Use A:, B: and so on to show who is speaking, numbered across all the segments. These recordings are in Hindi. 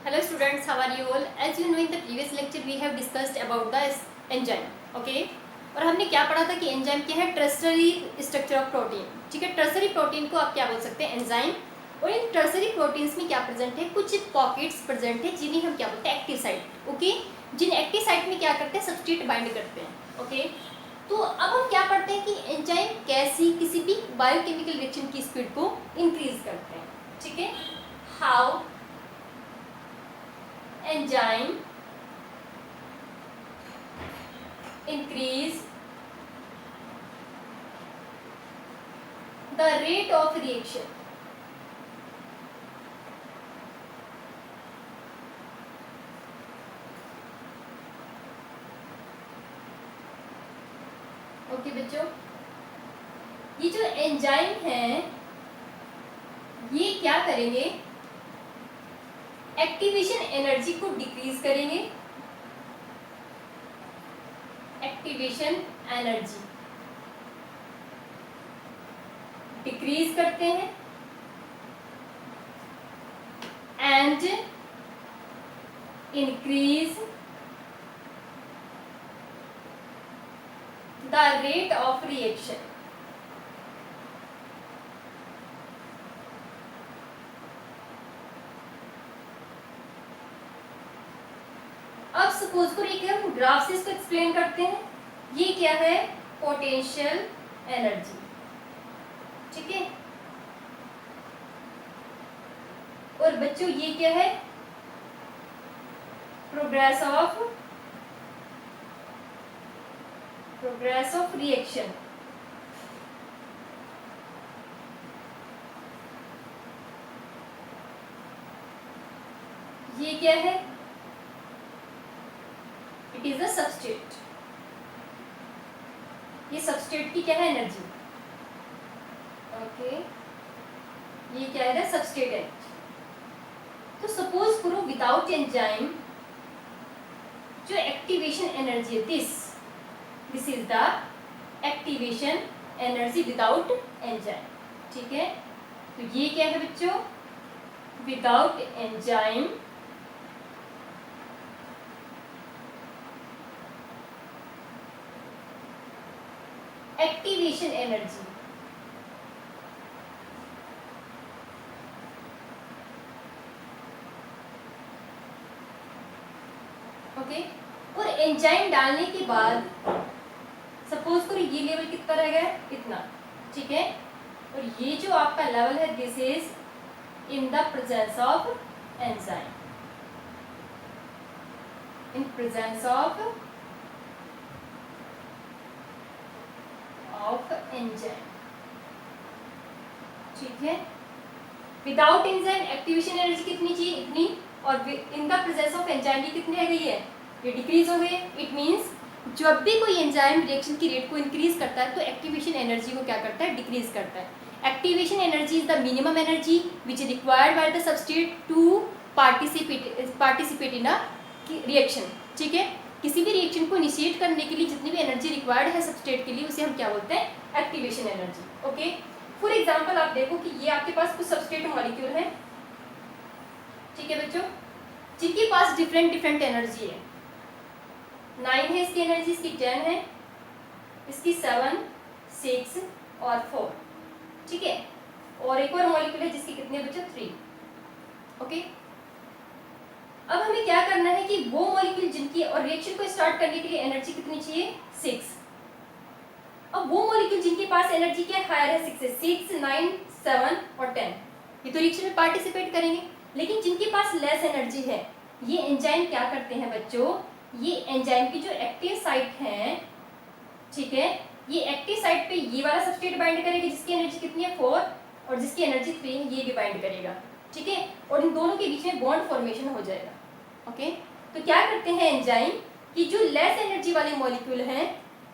A: Hello students, how are you all? As you know, in the previous lecture we have discussed about the enzyme. Okay? और हमने क्या पढ़ा था कि एंजाइम क्या है? Tertiary structure of protein. ठीक है, टर्सरी प्रोटीन को आप क्या बोल सकते हैं? एंजाइम. और इन टर्सरी प्रोटीन्स में क्या प्रेजेंट है? कुछ पॉकेट्स प्रेजेंट है जिन्हें हम क्या बोलते हैं? Active site. ओके, जिन एक्टिव साइट में क्या करते हैं? सब्सट्रेट बाइंड करते हैं. ओके, तो अब हम क्या पढ़ते हैं कि एंजाइम कैसी किसी भी बायोकेमिकल रिएक्शन की स्पीड को इंक्रीज करते हैं. ठीक है, how enzyme increase the rate of reaction. Okay बच्चों, ये जो एंजाइम है ये क्या करेंगे? एक्टिवेशन एनर्जी को डिक्रीज करेंगे. एक्टिवेशन एनर्जी डिक्रीज करते हैं and increase the rate of reaction. अब सपोज करो एक हम ग्राफ से इसको एक्सप्लेन करते हैं. ये क्या है? Potential energy. ठीक है, और बच्चों ये क्या है? Progress of reaction. ये क्या है? It is a substrate. ये सबस्ट्रेट की क्या है? एनर्जी. ओके, ये क्या है? Substrate energy. तो सपोज करो विदाउट एंजाइम जो एक्टिवेशन एनर्जी है this is the activation energy without enzyme. ठीक है, तो ये क्या है बच्चों? Without enzyme activation energy. Okay, और एंजाइम डालने के बाद सपोज करो ये लेवल कितना रह गया? इतना. ठीक है, और ये जो आपका लेवल है this is in the presence of enzyme. In presence of enzyme. ठीक है, विदाउट एंजाइम एक्टिवेशन एनर्जी कितनी चाहिए? इतनी. और in the presence of enzyme ये कितनी रह गई है? ये डिक्रीज हो गई. इट मींस जब भी कोई एंजाइम रिएक्शन की रेट को इंक्रीज करता है तो एक्टिवेशन एनर्जी को क्या करता है? डिक्रीज करता है. Activation energy is the minimum energy which is required by the substrate to participate in a reaction. ठीक है, किसी भी रिएक्शन को इनिशिएट करने के लिए जितनी भी एनर्जी रिक्वायर्ड है सबस्ट्रेट के लिए उसे हम क्या बोलते हैं? Activation energy. Okay, for example आप देखो कि ये आपके पास कुछ सबस्ट्रेट मॉलिक्यूल है. ठीक है बच्चों, जिनके पास डिफरेंट एनर्जी है. 9 है इसकी एनर्जी, इसकी 10 है, इसकी 7, 6 और 4. ठीक है, और एक और मॉलिक्यूल है जिसकी कितने बच्चों? 3. ओके, अब हमें क्या करना है कि वो मॉलिक्यूल जिनकी और रिएक्शन को स्टार्ट करने के लिए एनर्जी कितनी चाहिए? 6. अब वो मॉलिक्यूल जिनके पास एनर्जी क्या हायर है? 6 है. 6, 9, 7 और 10 ये तो रिएक्शन में पार्टिसिपेट करेंगे. लेकिन जिनके पास लेस एनर्जी है ये एंजाइम क्या करते हैं बच्चों? ये एंजाइम की जो एक्टिव साइट है, ठीक है, ये एक्टिव साइट पे ये वाला सबस्ट्रेट बाइंड करेगा जिसकी एनर्जी कितनी है? 4, और जिसकी एनर्जी 3 है ये भी बाइंड करेगा. ठीक है, और इन दोनों के बीच में बॉन्ड फॉर्मेशन हो जाएगा. ओके, तो क्या करते हैं एंजाइम कि जो लेस एनर्जी वाले मॉलिक्यूल हैं,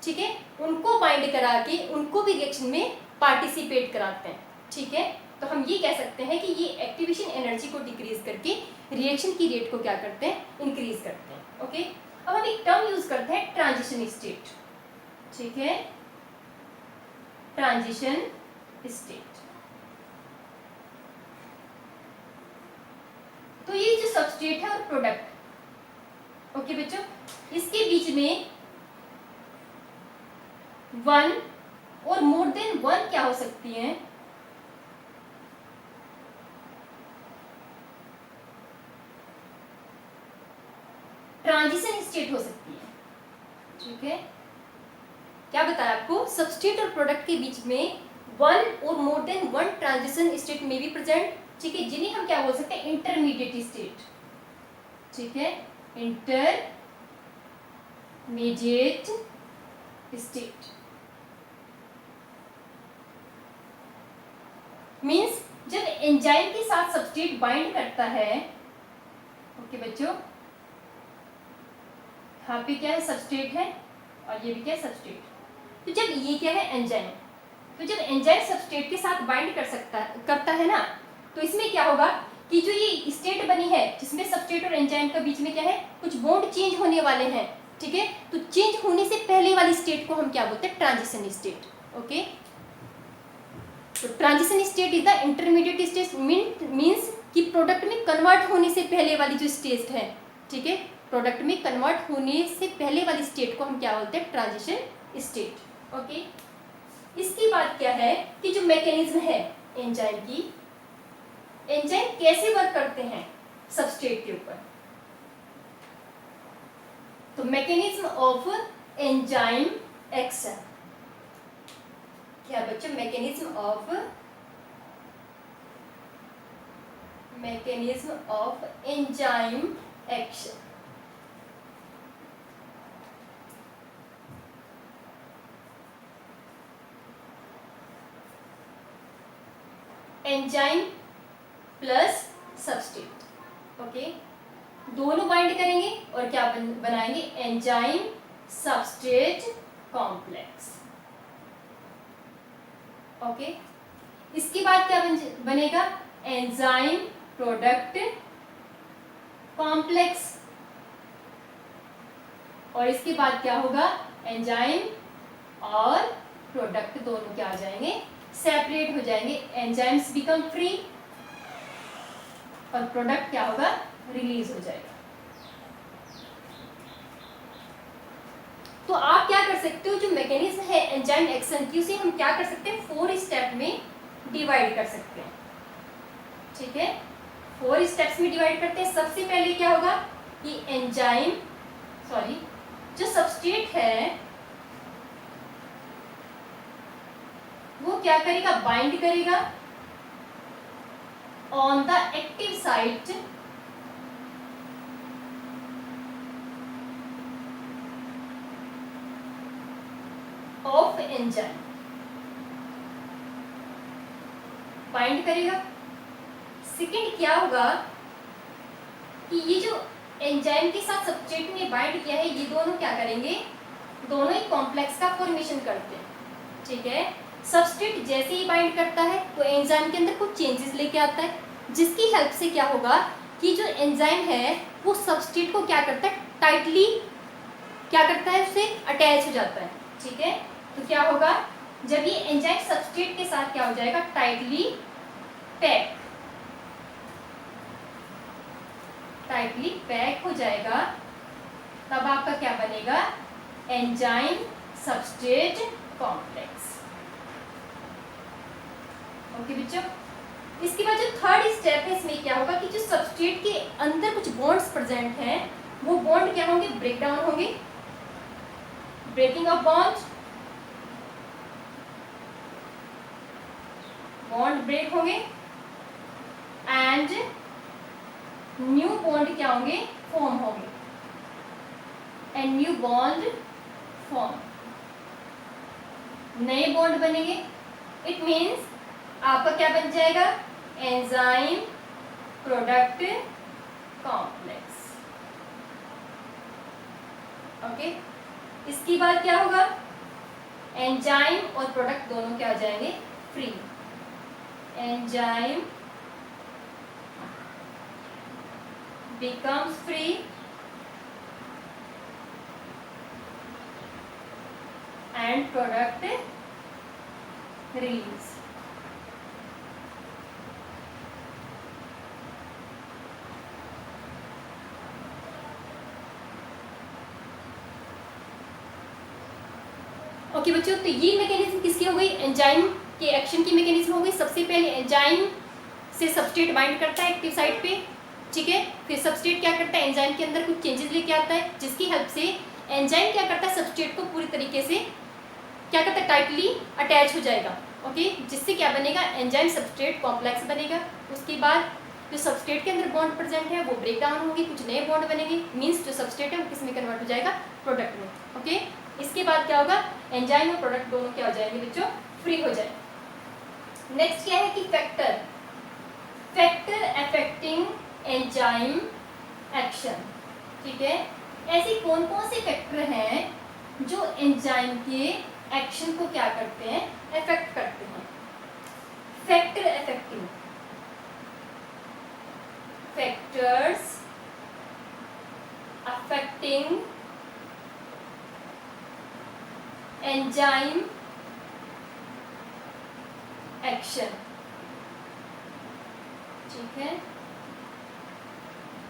A: ठीक है, उनको बाइंड करा के उनको भी रिएक्शन में पार्टिसिपेट कराते हैं. ठीक है, तो हम ये कह सकते हैं कि ये एक्टिवेशन एनर्जी को डिक्रीज करके रिएक्शन की रेट को क्या करते हैं? इंक्रीज करते हैं. ओके, अब हम एक टर्म यूज करते हैं ट्रांजिशन स्टेट. ठीक है, ट्रांजिशन स्टेट. तो ये जो सबस्ट्रेट है और प्रोडक्ट, ओके बच्चों, इसके बीच में वन और मोर देन वन क्या हो सकती है, ट्रांजिशन स्टेट हो सकती है। ठीक है, क्या बताया आपको, सबस्ट्रेट और प्रोडक्ट के बीच में वन और more than one transition state में भी प्रेजेंट, ठीक है, जिन्हें हम क्या बोल सकते हैं, इंटरमीडिएट स्टेट। ठीक है, इंटरमीडिएट स्टेट मींस जब एंजाइम के साथ सबस्ट्रेट बाइंड करता है, ओके बच्चों, यहाँ पे क्या है, सबस्ट्रेट है और ये भी क्या है, सबस्ट्रेट। तो जब ये क्या है, एंजाइम, तो जब एंजाइम सबस्ट्रेट के साथ बाइंड करता है ना, तो इसमें क्या होगा कि जो ये स्टेट बनी है जिसमें सबस्ट्रेट और एंजाइम के बीच में क्या है, कुछ बॉन्ड चेंज होने वाले हैं। ठीक है, तो चेंज होने से पहले वाली स्टेट को हम क्या बोलते हैं, ट्रांजिशन स्टेट। ओके, तो transition state is the intermediate stage, means कि प्रोडक्ट में कन्वर्ट होने से पहले वाली जो स्टेज है, ठीक है, प्रोडक्ट में कन्वर्ट होने से पहले वाली स्टेट को हम क्या बोलते हैं, ट्रांजिशन स्टेट। ओके, इसकी बात क्या है कि जो मैकेनिज्म है एंजाइम की, एंजाइम कैसे वर्क करते हैं सबस्ट्रेट के ऊपर, तो मैकेनिज्म ऑफ एंजाइम एक्शन, क्या बच्चों, mechanism of enzyme action. Enzyme plus substrate, okay, दोनों बाइंड करेंगे और क्या बनाएंगे, एंजाइम सबस्ट्रेट कॉम्प्लेक्स। ओके, इसके बाद क्या बनेगा, एंजाइम प्रोडक्ट कॉम्प्लेक्स, और इसके बाद क्या होगा, एंजाइम और प्रोडक्ट दोनों क्या आ जाएंगे, सेपरेट हो जाएंगे, एंजाइम्स बिकम फ्री और प्रोडक्ट क्या होगा, रिलीज हो जाएगा। तो आप क्या कर सकते हो, जो मैकेनिज्म है एंजाइम एक्शन की, उसे हम क्या कर सकते हैं, 4 स्टेप में डिवाइड कर सकते हैं। ठीक है, 4 स्टेप्स में डिवाइड करते हैं। सबसे पहले क्या होगा कि एंजाइम जो सबस्ट्रेट है वो क्या करेगा, बाइंड करेगा on the active site of enzyme, bind करेगा। सेकंड क्या होगा कि ये जो एंजाइम के साथ सबस्ट्रेट ने बाइंड किया है, ये दोनों क्या करेंगे, दोनों ही कॉम्प्लेक्स का फॉर्मेशन करते हैं। ठीक है, सबस्ट्रेट जैसे ही बाइंड करता है तो एंजाइम के अंदर कुछ चेंजेस लेके आता है, जिसकी हेल्प से क्या होगा कि जो एंजाइम है वो सबस्ट्रेट को क्या करता है, टाइटली क्या करता है, उससे अटैच हो जाता है। ठीक है, तो क्या होगा, जब ये एंजाइम सबस्ट्रेट के साथ क्या हो जाएगा, टाइटली पैक हो जाएगा, तब आपका क्या बनेगा, एंजाइम सबस्ट्रेट कॉम्प्लेक्स। ओके बच्चों, इसके बाद जो थर्ड स्टेप है, इसमें क्या होगा कि जो सबस्ट्रेट के अंदर कुछ बॉन्ड्स प्रेजेंट हैं, वो बॉन्ड क्या होंगे, ब्रेक डाउन होंगे, ब्रेकिंग ऑफ बॉन्ड ब्रेक होंगे एंड न्यू बॉन्ड क्या होंगे, फॉर्म होंगे, एंड न्यू बॉन्ड फॉर्म, नए बॉन्ड बनेंगे। इट मीन्स आपका क्या बन जाएगा, एंजाइम प्रोडक्ट कॉम्प्लेक्स। ओके, इसकी बाद क्या होगा, एंजाइम और प्रोडक्ट दोनों क्या हो जाएंगे, free, enzyme becomes free and product release। Okay बच्चों, तो ये मैकेनिज्म किसकी हो गई, एंजाइम के एक्शन की मैकेनिज्म हो गई। सबसे पहले एंजाइम से सबस्ट्रेट बाइंड करता है एक्टिव साइट पे, ठीक है। फिर सबस्ट्रेट क्या करता है, एंजाइम के अंदर कुछ चेंजेस लेके आता है, जिसकी हेल्प से एंजाइम क्या करता है, सबस्ट्रेट को पूरी तरीके से क्या करता है, टाइटली अटैच हो जाएगा, ओके। जिससे क्या बनेगा, एंजाइम सबस्ट्रेट कॉम्प्लेक्स बनेगा। उसके बाद जो सबस्ट्रेट के अंदर बॉन्ड प्रेजेंट है वो ब्रेक डाउन होंगे, कुछ नए बॉन्ड बनेंगे, मीन्स जो सबस्ट्रेट है वो किस में कन्वर्ट हो जाएगा, प्रोडक्ट में, ओके। इसके बाद क्या होगा, एंजाइम और प्रोडक्ट दोनों क्या हो जाएंगे बच्चों, फ्री हो जाए। नेक्स्ट क्या है कि फैक्टर अफेक्टिंग एंजाइम एक्शन, ठीक है। ऐसे कौन कौन से फैक्टर हैं जो एंजाइम के एक्शन को क्या करते हैं, अफेक्ट करते हैं। Factor affecting, factors affecting enzyme action, ठीक है।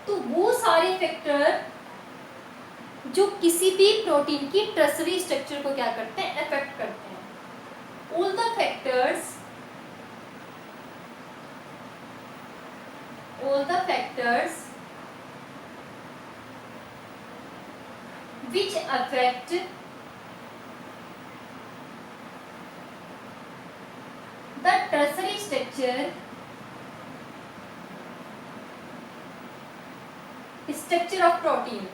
A: तो वो सारे फैक्टर जो किसी भी प्रोटीन की टर्सरी स्ट्रक्चर को क्या करते हैं, अफेक्ट करते हैं। All the factors which affect the tertiary structure of protein,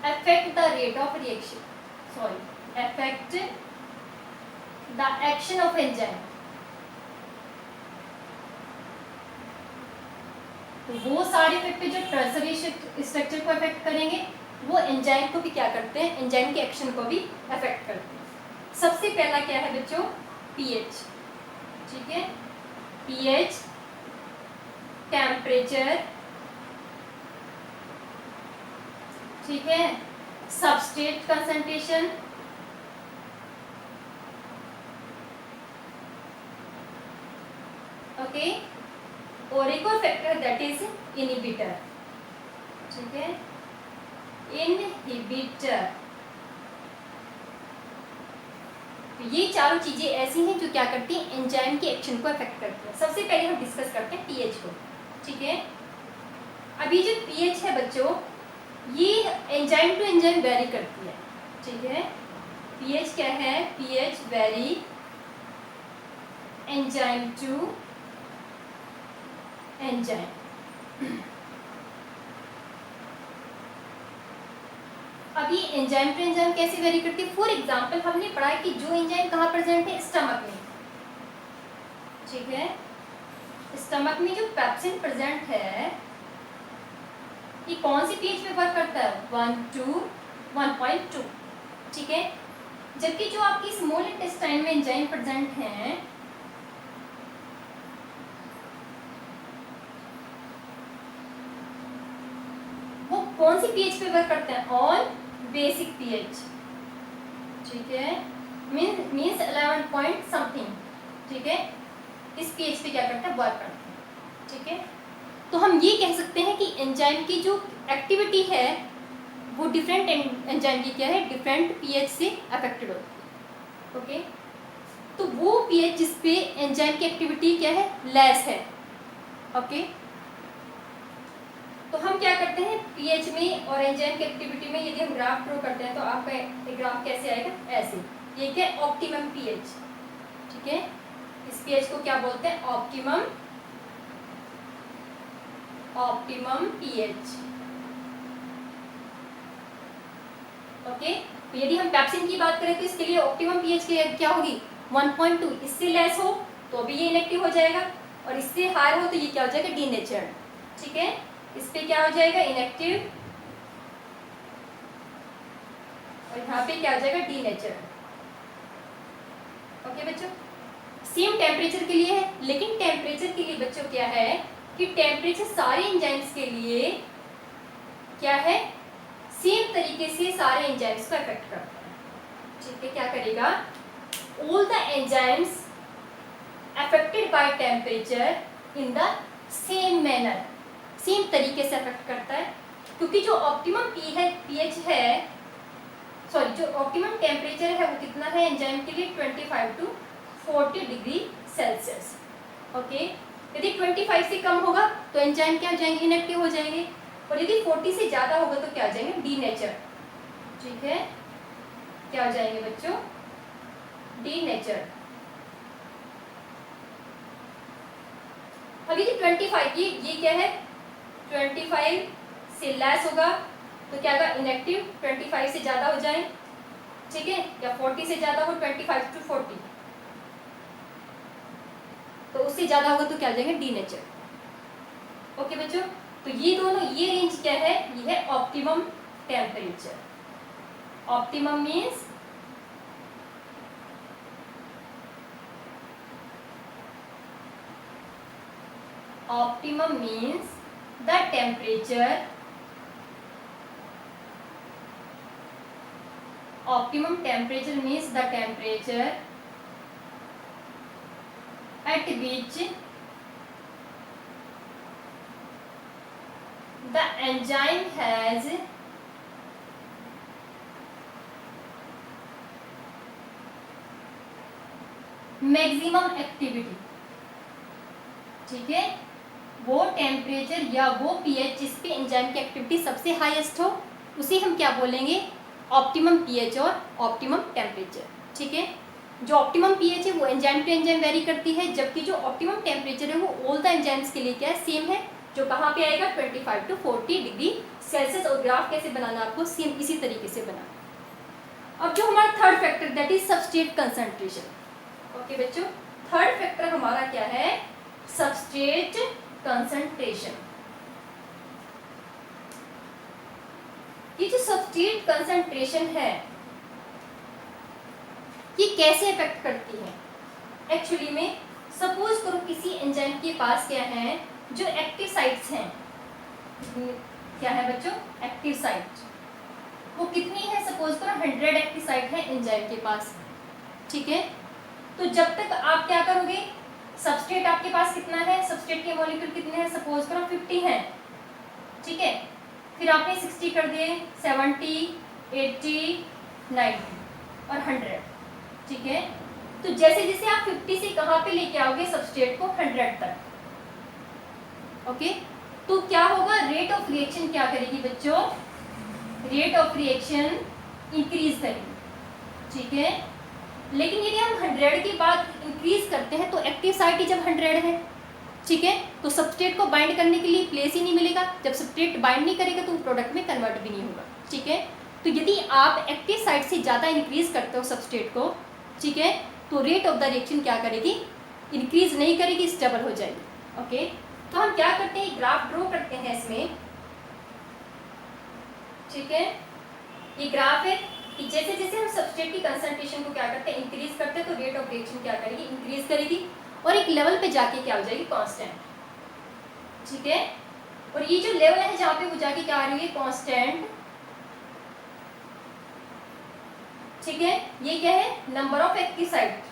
A: affect the rate of reaction, affect the action of enzyme। तो वो सारे फैक्टर जो टर्सरी स्ट्रक्चर को अफेक्ट करेंगे वो एंजाइम को भी क्या करते हैं, एंजाइम के एक्शन को भी अफेक्ट करते हैं। सबसे पहला क्या है बच्चों, पीएच, ठीक है। पीएच, टेम्परेचर, ठीक है, सबस्ट्रेट कंसंट्रेशन, ओके, और एक और फैक्टर दैट इज इनहिबिटर, ठीक है, इनहिबिटर। तो ये चारों चीजें ऐसी हैं जो क्या करती हैं, एंजाइम के एक्शन को अफेक्ट करती हैं। सबसे पहले हम डिस्कस करते हैं पीएच को, ठीक है। अभी जो पीएच है बच्चों, ये एंजाइम टू एंजाइम वेरी करती है, ठीक है। पीएच क्या है, pH vary enzyme to enzyme. अभी एंजाइम टू एंजाइम कैसे वेरी करती है, फॉर एग्जांपल हमने पढ़ा है कि जो एंजाइम कहाँ प्रेजेंट है, स्टमक में, ठीक है। स्टमक में जो पेप्सिन प्रेजेंट है ये कौन सी पीएच पे वर्क करता है, 1 to 1.2, ठीक है। जबकि जो आपकी स्मॉल इंटेस्टाइन में एंजाइम प्रेजेंट हैं वो कौन सी पीएच पे वर्क करते हैं, ऑन बेसिक पीएच, ठीक है, मीन्स 11 पॉइंट समथिंग, ठीक है। इस पीएच पे क्या करते हैं, वर्क करते हैं, ठीक है। तो हम ये कह सकते हैं कि एंजाइम की जो एक्टिविटी है वो डिफरेंट एंजाइम की क्या है, डिफरेंट पीएच से अफेक्टेड होती है, ओके। तो वो पीएच जिस पे एंजाइम की एक्टिविटी क्या है, लेस है, ओके। तो हम क्या करते हैं, पीएच में और एंजाइम की एक्टिविटी में यदि हम ग्राफ ड्रॉ करते हैं तो आपका ग्राफ कैसे आएगा, ऐसे। ये क्या है, ऑप्टिमम पीएच, ठीक है। इस पीएच को क्या बोलते हैं, ऑप्टिमम पीएच, ओके। तो यदि हम पेप्सिन की बात करें तो इसके लिए ऑप्टिमम पीएच क्या होगी, 1.2। इससे लेस हो तो भी ये इनएक्टिव हो जाएगा और इससे हायर हो तो ये क्या हो जाएगा, डीनेचर्ड, ठीक है। इस पे क्या हो जाएगा, इनएक्टिव, और यहाँ पे क्या हो जाएगा, डीनेचर्ड, ओके बच्चों। सेम टेम्परेचर के लिए है, लेकिन टेम्परेचर के लिए बच्चों क्या है कि टेम्परेचर सारे एंजाइम्स के लिए क्या है, सेम तरीके से सारे एंजाइम्स को अफेक्ट करता है, ठीक है। क्या करेगा, all the enzymes affected by temperature in the same manner, same तरीके से अफेक्ट करता है, क्योंकि जो ऑप्टिमम पीएच है, सॉरी जो ऑप्टिमम टेम्परेचर है वो कितना है एंजाइम के लिए 25 to 40 डिग्री सेल्सियस। ओके, यदि 25 से कम होगा तो एंजाइम क्या हो जाएंगे, इनएक्टिव हो जाएंगे, और यदि 40 से ज़्यादा होगा तो क्या हो जाएंगे, डीनेचर। ठीक है, क्या हो जाएंगे बच्चों, डीनेचर। अब यदि 25 ये क्या है, 25 से लेस होगा तो क्या होगा, इनएक्टिव। 25 से ज़्यादा हो जाए, ठीक है, या 40 से ज़्यादा हो, 25 to 40, तो उससे ज़्यादा होगा तो क्या हो जाएंगे, डीनेचर। ओके बच्चों, तो ये दोनों, ये रेंज क्या है, ये है optimum temperature. Optimum means the temperature, optimum temperature means the temperature at which the enzyme has maximum activity। ठीक है, वो टेम्परेचर या वो पीएच जिस पे एंजाइम की एक्टिविटी सबसे हाईएस्ट हो, उसे हम क्या बोलेंगे, ऑप्टिमम पीएच और ऑप्टिमम टेम्परेचर। ठीक है, जो ऑप्टिमम पीएच है वो एंजाइम टू एंजाइम वेरी करती है, जबकि जो ऑप्टिमम टेम्परेचर है वो ऑल द एंजाइम्स के लिए क्या है, सेम है, जो कहाँ पे आएगा, 25 to 40 डिग्री सेल्सियस। और ग्राफ कैसे बनाना आपको, सेम इसी तरीके से बनाना। अब जो हमारा third factor that is substrate concentration. Okay बच्चों, थर्ड फैक्टर हमारा क्या है, सबस्ट्रेट कंसंट्रेशन। ये जो सबस्ट्रेट कंसंट्रेशन है ये कैसे इफेक्ट करती है, एक्चुअली में सपोज करो किसी एंजाइम के पास क्या है, जो एक्टिव साइट्स हैं, क्या है बच्चों, एक्टिव साइट, वो कितनी है, सपोज करो 100 एक्टिव साइट है एंजाइम के पास। ठीक है, तो जब तक आप क्या करोगे, सबस्ट्रेट आपके पास कितना है, सबस्ट्रेट के मॉलिक्यूल कितने हैं, सपोज करो 50 हैं। ठीक है, फिर आपने 60 कर दिए, 70, 80, 90 और 100। ठीक है, तो जैसे जैसे आप 50 से कहाँ पे लेके आओगे सबस्ट्रेट को, 100 तक। ओके, तो क्या होगा, रेट ऑफ रिएक्शन क्या करेगी बच्चों, रेट ऑफ रिएक्शन इंक्रीज करेगी। ठीक है, लेकिन यदि हम 100 के बाद इंक्रीज करते हैं तो एक्टिव साइट ही जब 100 है, ठीक है, तो सबस्ट्रेट को बाइंड करने के लिए प्लेस ही नहीं मिलेगा। जब सबस्ट्रेट बाइंड नहीं करेगा तो प्रोडक्ट में कन्वर्ट भी नहीं होगा। ठीक है, तो यदि आप एक्टिव साइट से ज़्यादा इंक्रीज करते हो सबस्ट्रेट को, ठीक है, तो रेट ऑफ द रिएक्शन क्या करेगी, इंक्रीज नहीं करेगी, स्टेबल हो जाएगी। ओके, तो हम क्या करते हैं, ग्राफ ड्रॉ करते हैं इसमें। ठीक है, ये ग्राफ है कि जैसे जैसे हम सबस्ट्रेट की कंसंट्रेशन को क्या करते हैं, इंक्रीज करते हैं, तो रेट ऑफ रिएक्शन क्या करेगी, इंक्रीज करेगी, और एक लेवल पे जाके क्या हो जाएगी, कांस्टेंट। ठीक है, और ये जो लेवल है जहाँ पे वो जाके क्या आ रही है, कांस्टेंट। ठीक है, ये क्या है, नंबर ऑफ एक्टिव साइट।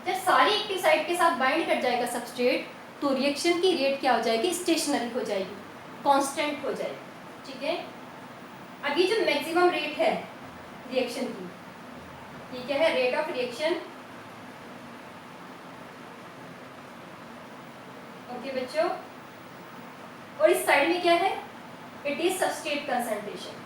A: जब सारी एक्टिव साइट के साथ बाइंड कर जाएगा सबस्ट्रेट, तो रिएक्शन की रेट क्या हो जाएगी, स्टेशनरी हो जाएगी, कांस्टेंट हो जाएगी। ठीक है, अब ये जो मैक्सिमम रेट है रिएक्शन की, ये क्या है, रेट ऑफ रिएक्शन। ओके बच्चों, और इस साइड में क्या है, it is substrate concentration.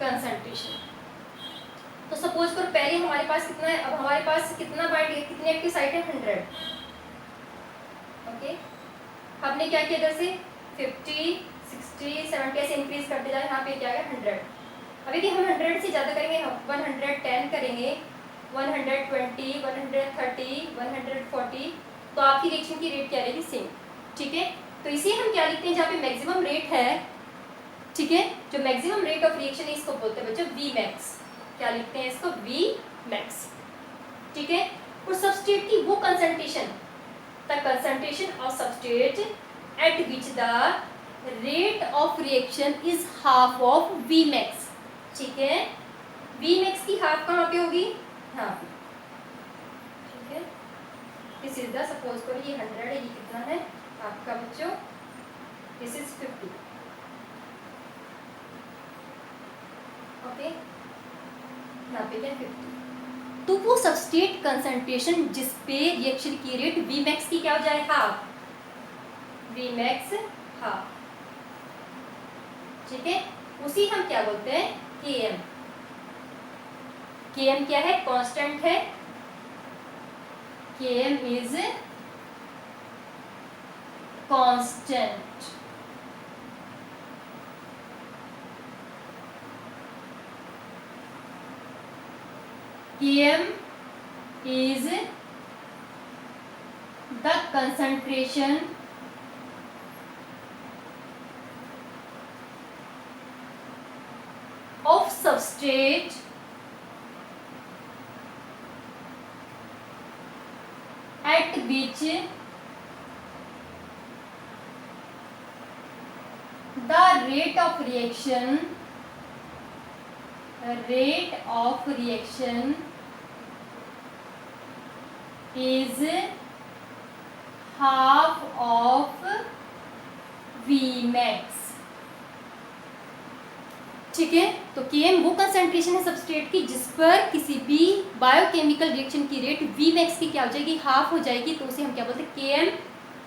A: Concentration, तो सपोज करो पहले हमारे पास कितना है, अब हमारे पास कितना बाइंड, कितनी एक्टिव साइट है, 100। ओके, आपने क्या किया, इधर से 50, 60, 70 ऐसे इंक्रीज करते जाए, यहाँ पे क्या है 100। अब यदि हम 100 से ज़्यादा करेंगे, 110 करेंगे, 120, 130, 140, तो आपकी रिएक्शन की रेट क्या रहेगी, सेम। ठीक है, तो इसे हम क्या लिखते हैं, जहाँ पे मैक्सिमम रेट है, ठीक है, जो मैक्सिमम रेट ऑफ रिएक्शन है इसको बोलते हैं बच्चों वी मैक्स। क्या लिखते हैं इसको, वी मैक्स। ठीक है, और सबस्ट्रेट की वो concentration, the concentration of substrate at which the rate of reaction is half of V max. ठीक है, वी मैक्स की हाफ कहाँ पे होगी, यहाँ पे। ठीक है, दिस इज द, सपोज करो ये 100 है, ये कितना है आपका बच्चों, दिस इज 50। ओके, यहाँ पे क्या 50, तो वो सबस्ट्रेट कंसंट्रेशन जिस पे रिएक्शन की रेट वी मैक्स की क्या हो जाए, हाफ, वी मैक्स हाफ। ठीक है, उसी हम क्या बोलते हैं, के एम। के एम क्या है, कांस्टेंट है, K M is constant. Km is the concentration of substrate at which the rate of reaction is half of Vmax। ठीक है, तो Km वो कंसंट्रेशन है सबस्ट्रेट की जिस पर किसी भी बायोकेमिकल रिएक्शन की रेट Vmax की क्या हो जाएगी, हाफ हो जाएगी, तो उसे हम क्या बोलते हैं, Km।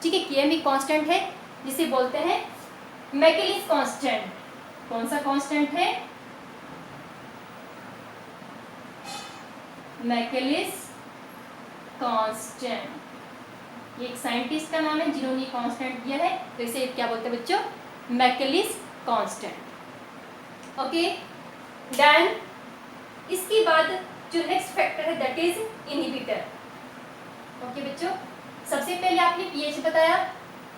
A: ठीक है, Km एक कांस्टेंट है जिसे बोलते हैं मैकेलिस कांस्टेंट। कौन सा कांस्टेंट है, मैकेलिस कांस्टेंट। ये एक साइंटिस्ट का नाम है जिन्होंने कांस्टेंट दिया है, तो इसे क्या बोलते हैं बच्चों, मैकेलिस कांस्टेंट। ओके, देन इसके बाद जो नेक्स्ट फैक्टर है दैट इज इनहिबिटर। ओके बच्चों, सबसे पहले आपने पीएच बताया।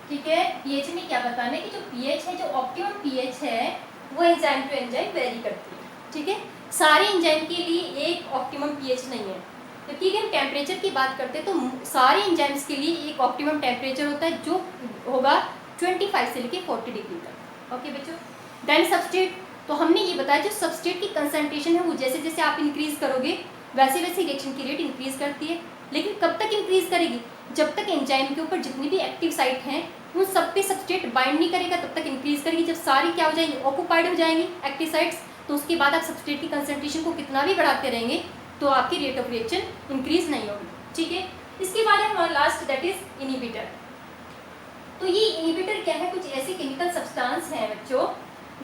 A: ठीक है, पीएच में क्या बताना है कि जो पीएच है, जो ऑप्टिमम पीएच है, वो एंजाइम टू एंजाइम वेरी करती है। ठीक है, सारे एंजाइम के लिए एक ऑप्टिमम पीएच नहीं है, क्योंकि अगर हम टेम्परेचर की बात करते हैं तो सारे एंजाइम्स के लिए एक ऑप्टिमम टेम्परेचर होता है जो होगा 25 से लेकर 40 डिग्री तक। ओके बच्चों, देन सबस्ट्रेट, तो हमने ये बताया जो सबस्ट्रेट की कंसंट्रेशन है वो जैसे जैसे आप इंक्रीज करोगे वैसे वैसे रिएक्शन की रेट इंक्रीज करती है। लेकिन कब तक इंक्रीज करेगी, जब तक एंजाइम के ऊपर जितनी भी एक्टिव साइट हैं उन सब पे सबस्ट्रेट बाइंड नहीं करेगा तब तक इंक्रीज करेगी। जब सारी क्या हो जाएंगी, ऑक्यूपाइड हो जाएंगी एक्टिव साइट्स, तो उसके बाद आप सबस्ट्रेट की कंसंट्रेशन को कितना भी बढ़ाते रहेंगे तो आपकी रेट ऑफ रिएक्शन इंक्रीज नहीं होगी। ठीक है, इसके बाद है हमारा लास्ट दैट इज इनहिबिटर। तो ये इनहिबिटर क्या है, कुछ ऐसे केमिकल सब्सटेंस हैं बच्चों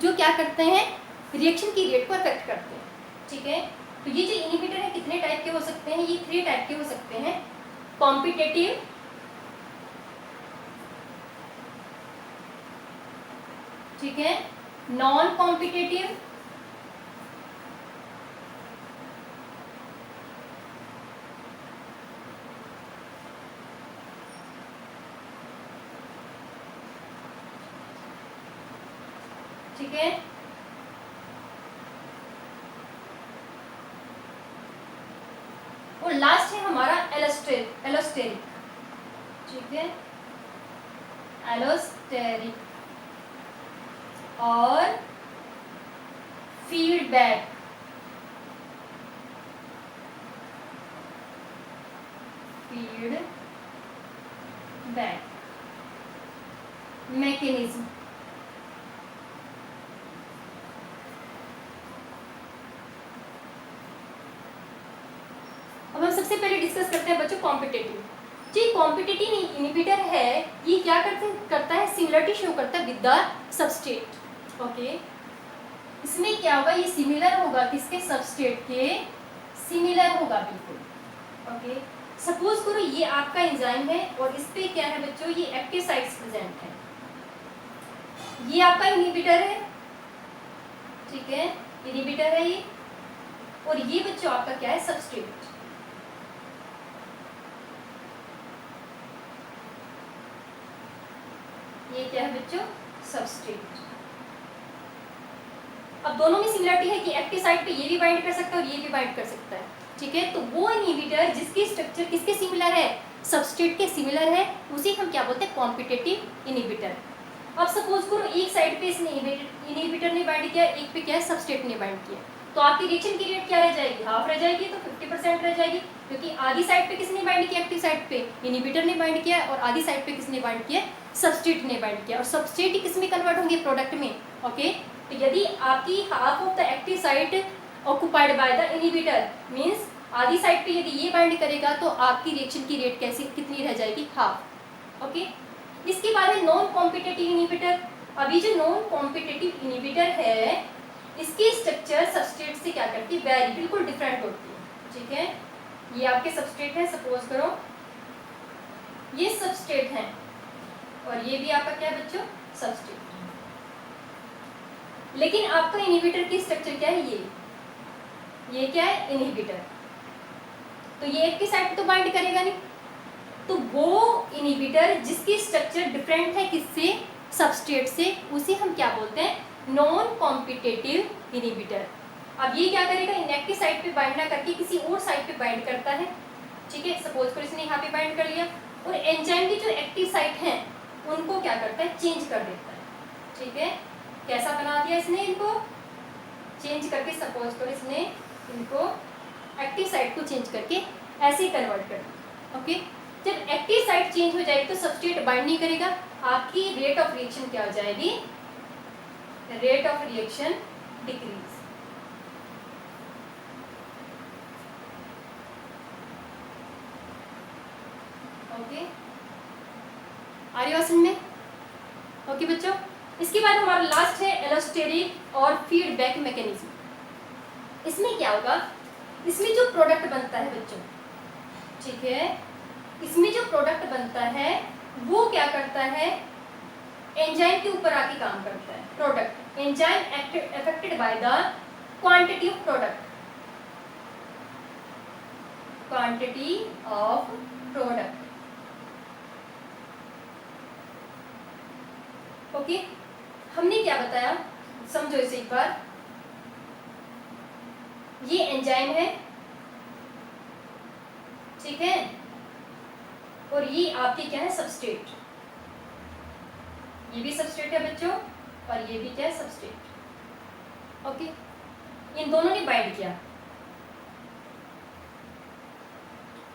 A: जो क्या करते हैं, रिएक्शन की रेट को अफेक्ट करते हैं। ठीक है, तो ये जो इनहिबिटर है कितने टाइप के हो सकते हैं, ये 3 टाइप के हो सकते हैं, कॉम्पिटिटिव, ठीक है, नॉन कॉम्पिटिटिव, ठीक है, और लास्ट है हमारा एलोस्टेरिक। ठीक है, एलोस्टेरिक और फीडबैक। मैकेनिज्म। अब हम सबसे पहले डिस्कस करते हैं बच्चों कॉम्पिटिटिव। जी, कॉम्पिटिटिव इनहिबिटर है, ये क्या करता है, सिमिलरिटी शो करता है विद द सबस्ट्रेट। ओके, इसमें क्या होगा, ये सिमिलर होगा किसके, सबस्ट्रेट के सिमिलर होगा बिल्कुल। ओके, सपोज करो ये आपका एंजाइम है और इस पे क्या है बच्चों, ये एक्टिव साइट्स प्रेजेंट है, ये आपका इनहिबिटर है। ठीक है, इनहिबिटर है ये, और ये बच्चों आपका क्या है, सबस्ट्रेट। ये क्या है बच्चों, सबस्ट्रेट। अब दोनों में सिमिलरिटी है कि एक्टिव साइट पे ये भी बाइंड कर सकता है और ये भी बाइंड कर सकता है। ठीक है, तो वो इनहिबिटर जिसकी स्ट्रक्चर किसके सिमिलर है, सबस्ट्रेट के सिमिलर है, उसे हम क्या बोलते हैं, कॉम्पिटिटिव इनहिबिटर। अब सपोज करो एक साइड पे इसने इनहिबिटर ने बाइंड किया, एक पे क्या है सबस्ट्रेट ने बाइंड किया, तो आपकी रिएक्शन की रेट क्या रह जाएगी, हाफ रह जाएगी, तो 50% रह जाएगी, क्योंकि आधी साइड पे किसने बाइंड किया, एक्टिव साइड पे इनहिबिटर ने बाइंड किया, और आधी साइड पे किसने बाइंड किया, सबस्ट्रेट ने बाइंड किया, और सबस्ट्रेट ही किसमें कन्वर्ट होंगे, प्रोडक्ट में। ओके, तो यदि आपकी half of the active side occupied by the inhibitor means आधी साइड पे यदि ये बाइंड करेगा तो आपकी रिएक्शन की रेट कैसी कितनी रह जाएगी, हाफ। ओके, इसके बाद है नॉन कॉम्पिटिटिव इनहिबिटर। अभी जो नॉन कॉम्पिटिटिव इनहिबिटर है इसकी स्ट्रक्चर सबस्ट्रेट से क्या करती है, वेरी बिल्कुल डिफरेंट होती है। ठीक है, ये आपके सबस्ट्रेट है, सपोज करो ये सबस्ट्रेट है और ये भी आपका क्या है बच्चों, सबस्ट्रेट। लेकिन आपका इनहिबिटर की स्ट्रक्चर क्या है, ये क्या है, इनहिबिटर। तो ये एक की साइड तो बाइंड करेगा नहीं, तो वो इनहिबिटर जिसकी स्ट्रक्चर डिफरेंट है किससे, सबस्ट्रेट से, उसे हम क्या बोलते हैं, नॉन कॉम्पिटिटिव इनहिबिटर। अब ये क्या करेगा, इनएक्टिव साइड पे बाइंड ना करके किसी और साइड पे बाइंड करता है। ठीक है, सपोज करो इसने यहाँ पे बाइंड कर लिया, और एंजाइम की जो एक्टिव साइट है उनको क्या करता है, चेंज कर देता है। ठीक है, कैसा बना दिया इसने, इनको चेंज करके, सपोज करो इसने इनको एक्टिव साइट को चेंज करके ऐसे कन्वर्ट कर दिया। ओके, जब एक्टिव साइट चेंज हो जाएगी तो सबस्ट्रेट बाइंड नहीं करेगा, आपकी रेट ऑफ रिएक्शन क्या हो जाएगी, rate of reaction decrease. Okay, आ रही बात समझ में। ओके बच्चों, इसके बाद हमारा लास्ट है एलोस्टेरिक और फीडबैक मैकेनिज्म। इसमें क्या होगा, इसमें जो प्रोडक्ट बनता है बच्चों, ठीक है, इसमें जो प्रोडक्ट बनता है वो क्या करता है, एंजाइम के ऊपर आके काम करता है। Product, enzyme affected by the quantity of product, quantity of product. Okay, हमने क्या बताया, समझो इसे एक बार। ये एंजाइम है, ठीक है, और ये आपके क्या है, सबस्ट्रेट। ये भी सबस्ट्रेट है बच्चों, और ये भी क्या है, सबस्ट्रेट। ओके, इन दोनों ने बाइंड किया,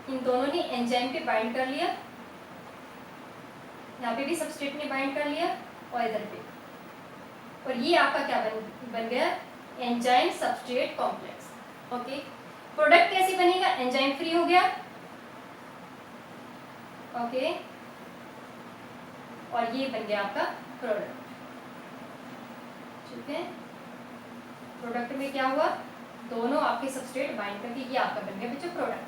A: इन दोनों ने एंजाइम पे बाइंड कर लिया, यहाँ पे भी सबस्ट्रेट ने बाइंड कर लिया, और इधर पे, और ये आपका क्या बन गया, enzyme substrate complex. Okay, product कैसे बनेगा, एंजाइम फ्री हो गया। ओके, और ये बन गया आपका प्रोडक्ट। ठीक है, प्रोडक्ट में क्या हुआ, दोनों आपके सबस्ट्रेट बाइंड करके ये आपका बन गया बच्चों प्रोडक्ट।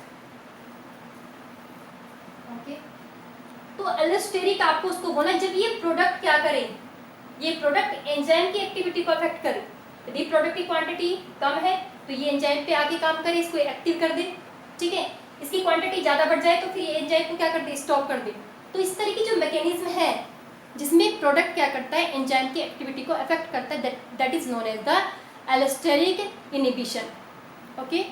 A: ओके, तो एलोस्टेरिक आपको उसको बोला जब ये प्रोडक्ट क्या करे, ये प्रोडक्ट एंजाइम की एक्टिविटी को अफेक्ट करे। यदि प्रोडक्ट की क्वांटिटी कम है तो ये एंजाइम पे आके काम करे, इसको एक्टिव कर दे। ठीक है, इसकी क्वांटिटी ज़्यादा बढ़ जाए तो फिर ये एंजाइम को क्या कर दे, स्टॉप कर दे। तो इस तरह की जो मैकेनिज्म है जिसमें प्रोडक्ट क्या करता है, एंजाइम की एक्टिविटी को अफेक्ट करता है, that is known as the allosteric inhibition. Okay,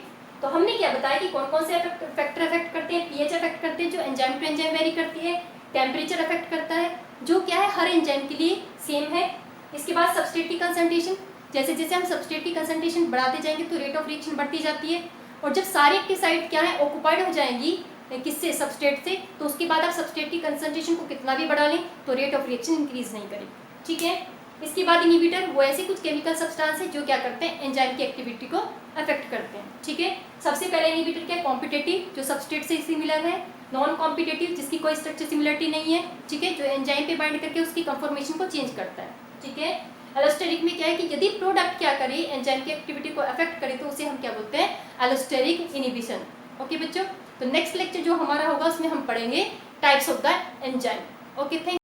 A: तो हमने क्या बताया कि कौन कौन से फैक्टर अफेक्ट करते हैं, पीएच अफेक्ट करते हैं जो एंजाइम टू एंजाइम वेरी करती है, टेम्परेचर अफेक्ट करता है जो क्या है हर एंजाइम के लिए सेम है। इसके बाद सबस्ट्रेट की कंसंट्रेशन, जैसे जैसे हम सबस्ट्रेट की कंसंट्रेशन बढ़ाते जाएंगे तो रेट ऑफ रिएक्शन बढ़ती जाती है, और जब सारी एक्टिव साइट क्या है ऑक्युपाइड हो जाएंगी किससे, सबस्ट्रेट से, तो उसके बाद आप सबस्ट्रेट की कंसंट्रेशन को कितना भी बढ़ा लें तो रेट ऑफ रिएक्शन इंक्रीज नहीं करेगी। ठीक है, इसके बाद इनहिबिटर वो ऐसे कुछ केमिकल सब्सटेंस है जो क्या करते हैं, एंजाइम की एक्टिविटी को अफेक्ट करते हैं। ठीक है, सबसे पहले इनहिबिटर क्या है, कॉम्पिटिटिव जो सबस्ट्रेट से सिमिलर है, नॉन कॉम्पिटिटिव जिसकी कोई स्ट्रक्चर सिमिलरिटी नहीं है। ठीक है, जो एंजाइम पे बाइंड करके उसकी कंफर्मेशन को चेंज करता है। ठीक है, एलोस्टेरिक में क्या है कि यदि प्रोडक्ट क्या करे, एंजाइम की एक्टिविटी को अफेक्ट करे तो उसे हम क्या बोलते हैं, एलोस्टेरिक इनहिबिशन। ओके बच्चों, तो नेक्स्ट लेक्चर जो हमारा होगा उसमें हम पढ़ेंगे types of the enzyme. Okay, thank